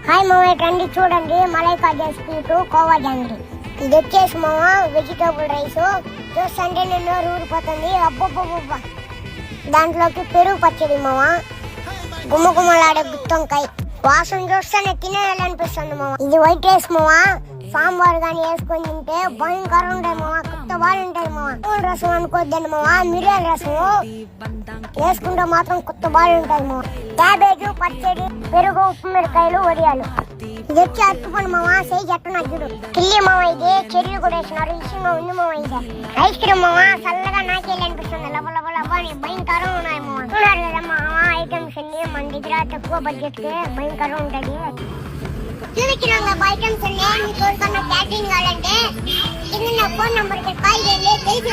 Hi మామ, రండి చూడండి మలై కాజా స్వీట్ కోవా జాంగ్రీ. ఇది వచ్చేసి మామ వెజిటేబుల్ రైస్. చూస్తుంటే నేను ఊరిపోతుంది. అబ్బబ్బబ్బబ్బా, దాంట్లోకి పెరుగు పచ్చడి మామ, గుమ్మగుమ్మలాడే గుత్తొంకాయ. వాసన చూస్తేనే తినేయాలనిపిస్తుంది మామ. ఇది వైట్ రైస్ మామ, సాంబార్ గాని వేసుకొని తింటే భయంకరంగా ఉంటాయి మామ, కొత్త బాగా ఉంటాయి మామ. రసం అనుకోద్దండి మామ, మిరియాల రసం వేసుకుంటే మాత్రం కొత్త బాగా ఉంటాయి మామ. క్యాబేజ్ పచ్చడి, పెరుగు, ఉప్పు మిరకాయలు, వడియాలు. ఇది వచ్చి అట్టుపండు మామ, సైజ్ ఎట్టు నచ్చుడు. కిల్లి మామ, ఇది చెర్రీ కూడా వేసినారు. ఇష్టంగా ఉంది మామ. ఇది ఐస్ క్రీమ్ మామ, చల్లగా నాకేయాలనిపిస్తుంది. లబ లబ లబ అని భయంకరంగా ఉన్నాయి మామ. చూడారు కదా మామ ఐటమ్స్ అన్ని మన దగ్గర తక్కువ బడ్జెట్ కి భయంకరంగా ఉంటది. చూపించినాం కదా ఐటమ్స్ అన్ని. మీకు ఎవరికన్నా క్యాటరింగ్ కావాలంటే కింద ఫోన్ నంబర్ కి కాల్ చేయండి. తెలిసి